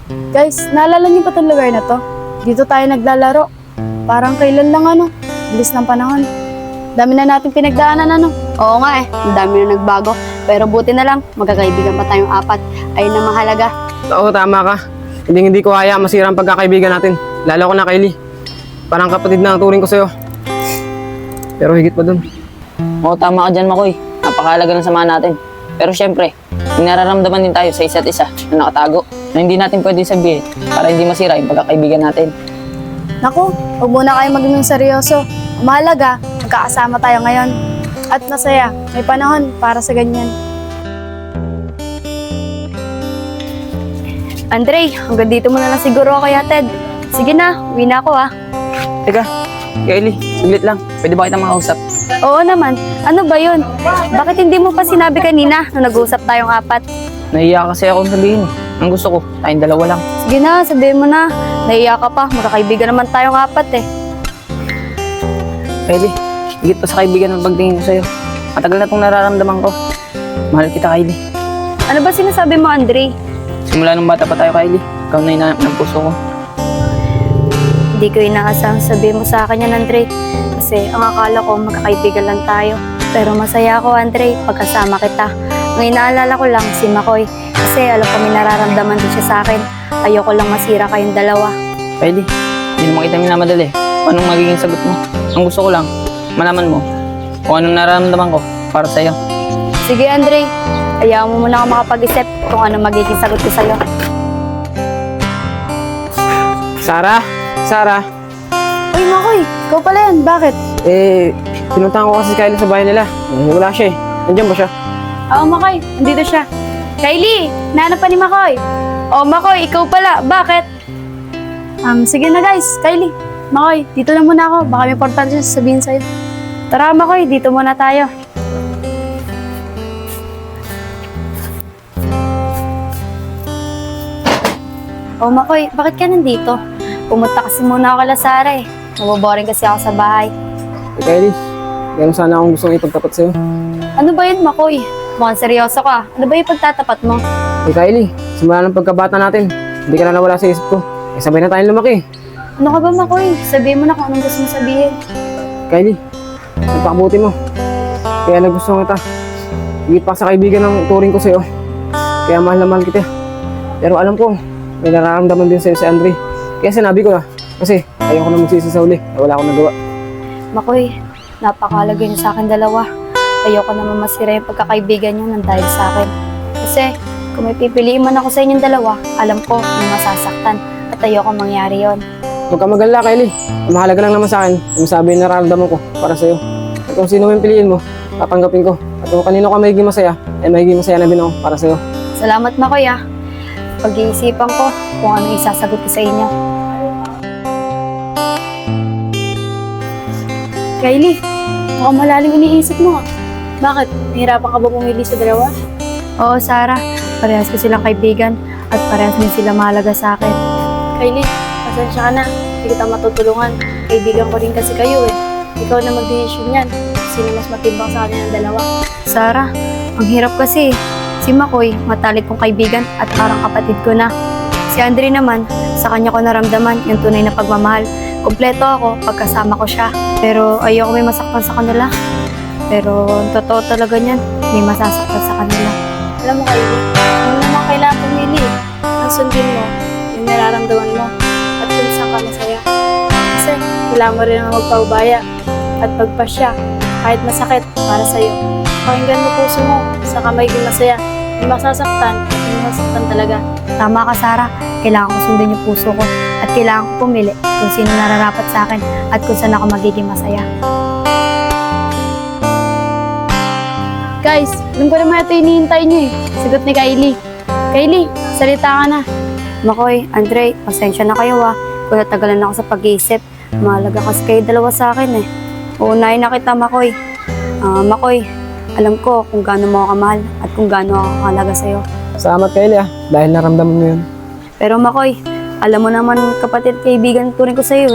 Guys, naalala niyo pa itong lugar na to? Dito tayo naglalaro. Parang kailan lang bilis ng panahon. Dami na natin pinagdaanan Oo nga ang dami na nagbago. Pero buti na lang, magkakaibigan pa tayong apat. Ayun na mahalaga. Oo, tama ka. Hindi ko kaya masira ang pagkakaibigan natin. Lalo ko na Kylie. Parang kapatid na ang turing ko sa'yo. Pero higit pa dun. Oo, tama ka dyan, Makoy. Napakahalaga ng samahan natin. Pero syempre, may nararamdaman din tayo sa isa't isa na nakatago na hindi natin pwede sabihin para hindi masira yung pagkakaibigan natin. Naku, huwag muna kayo maging seryoso. Ang mahalaga, magkakasama tayo ngayon. At masaya, may panahon para sa ganyan. Andre, hanggang dito mo na lang siguro ako yatid. Sige na, uwi na ako Teka, Kylie, saglit lang. Pwede ba kita makausap? Oo naman, ano ba yun? Bakit hindi mo pa sinabi kanina nung nag-uusap tayong apat? Nahiya kasi akong sabihin. Ang gusto ko, tayong dalawa lang. Sige na, sabihin mo na. Naiiyak ka pa, magkakaibigan naman tayong apat Kylie, higit pa sa kaibigan ng pagtingin ko sa'yo. Matagal na itong nararamdaman ko. Mahal kita, Kylie. Ano ba sinasabi mo, Andre? Simula nung bata pa tayo, Kylie. Ikaw na hinahanap ng puso ko. Hindi ko inaasang sabihin mo sa akin yan, Andre. Kasi ang akala ko magkakaibigan lang tayo. Pero masaya ako, Andre, pagkasama kita. Ang inaalala ko lang si Makoy. Kasi alam ko may nararamdaman din siya sa akin. Ayoko lang masira kayong dalawa. Kylie, hindi naman kita minamadali. Anong magiging sagot mo? Ang gusto ko lang, malaman mo kung anong nararamdaman ko para sa'yo. Sige, Andre. Hayaan mo muna ako makapag-isip kung ano magiging sagot ko sa'yo. Sarah? Uy, Makoy, ikaw pala yan. Bakit? Pinuntahan ko kasi si Kylie sa bahay nila. Wala siya eh. Nandiyan ba siya? Oo, Makoy, nandito siya. Kylie, nahanap pa ni Makoy. Oh, Makoy, ikaw pala. Bakit? Sige na guys, Kylie. Makoy, dito na muna ako. Baka may importante siya sasabihin sa'yo. Tara, Makoy, dito muna tayo. Oh, Makoy, bakit ka nandito? Pumunta kasi muna ako kala Sara Naboboring kasi ako sa bahay. Kylie, meron sana akong gustong ipagtapat sa'yo. Ano ba yun, Makoy? Mukhang seryoso ka. Ano ba yung pagtatapat mo? Kylie, simula ng pagkabata natin, hindi ka na nawala sa isip ko. Sabay na tayong lumaki. Ano ka ba, Makoy? Sabihin mo na kung anong gusto mo sabihin. Kylie, napakabuti mo. Kaya nagustuhan kita. Higit pa sa kaibigan ng turing ko sa'yo. Kaya mahal na mahal kita. Pero alam ko, may nararamdaman din sa'yo si Andre. Kaya sinabi ko na, kasi ayoko na magsisi sa uli. Wala akong nagawa. Makoy, napakahalaga niyo sa akin dalawa. Ayoko naman masira yung pagkakaibigan niyo nang dahil sa akin. Kasi kung may pipiliin man ako sa inyong dalawa, alam ko may masasaktan at ayoko mangyari yon. Huwag ka mag-alala, Kylie. Ang mahalaga lang naman sa akin, ang sabi na nararamdaman ko para sa'yo. At kung sino yung piliin mo, tatanggapin ko. At kung kanino ka magiging masaya, ay magiging masaya na din ako para sa'yo. Salamat, Makoy Pag-iisipan ko kung ano isasagot ko sa inyo. Kylie, mukhang malalim iniisip mo. Bakit? Nahirapan ka ba pumili sa dalawa? Oo, Sarah. Parehas ko silang kaibigan at parehas din sila mahalaga sa akin. Kylie, pasensya ka na. Hindi kita matutulungan. Kaibigan ko rin kasi kayo Ikaw na mag-decision yan. Sino mas matimbang sa akin ng dalawa? Sarah, ang hirap kasi. Si Makoy, matalik kong kaibigan at parang kapatid ko na. Si Andre naman, sa kanya ko naramdaman yung tunay na pagmamahal. Kompleto ako pagkasama ko siya. Pero ayoko may masaktan sa kanila. Pero totoo talaga niyan, may masasaktan sa kanila. Alam mo, Kylie, hindi naman kailangan pumili. Ang sundin mo, yung nararamdaman mo, at kung saan ka masaya. Kasi kailangan mo rin ang magpaubaya at pagpasya, kahit masakit para sa'yo. Pakinggan mo puso mo, saka magiging masaya. Yung masasaktan, yung masasaktan talaga. Tama ka, Sarah. Kailangan ko sundin yung puso ko at kailangan ko pumili kung sino nararapat sa akin at kung saan ako magiging masaya. Guys, alam ko naman ito hinihintay niyo Sagot ni Kylie. Kylie, salita ka na. Makoy, Andre, pasensya na kayo kung natagalan ako sa pag-iisip. Mahalaga kasi kayo dalawa sa akin Uunahin na kita, Makoy. Makoy, alam ko kung gaano mo ako kamahal at kung gaano ako kahalaga sa'yo. Salamat, Kylie dahil naramdaman mo yun. Pero Makoy, alam mo naman kapatid kaibigan ko rin ko sa'yo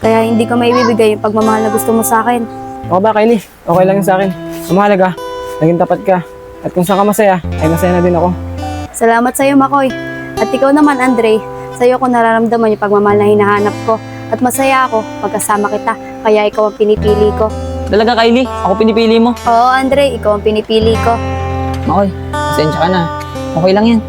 Kaya hindi ko maibibigay yung pagmamahal na gusto mo sa akin. Ako ba, Kylie? Okay lang yun sa akin. Ang mahalaga, naging tapat ka. At kung saan ka masaya, ay masaya na din ako. Salamat sa'yo, Makoy. At ikaw naman, Andre, sa'yo ko nararamdaman yung pagmamahal na hinahanap ko. At masaya ako pagkasama kita, kaya ikaw ang pinipili ko. Talaga, Kylie, ako pinipili mo. Oo, Andre, ikaw ang pinipili ko. Makoy, pasensya ka na. Okay lang yan.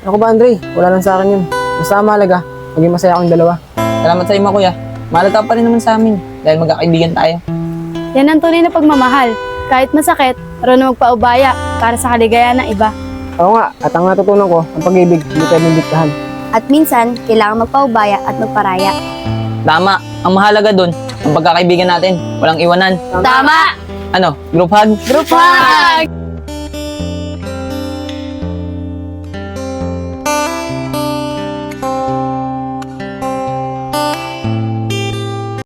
Ako ba, Andre? Wala lang sa akin yun. Basta mahalaga, maging masaya akong dalawa. Salamat sa iyo, Makoy ah. Mahalaga pa rin naman sa amin dahil magkakaibigan tayo. Yan ang tunay na pagmamahal. Kahit masakit, marunong magpaubaya para sa kaligayahan ng iba. Oo nga, at ang natutunan ko, ang pag-ibig, hindi pwedeng diktahan. At minsan, kailangan magpaubaya at magparaya. Tama, ang mahalaga dun, ang pagkakaibigan natin. Walang iwanan. Tama! Ano, group hug? Group hug!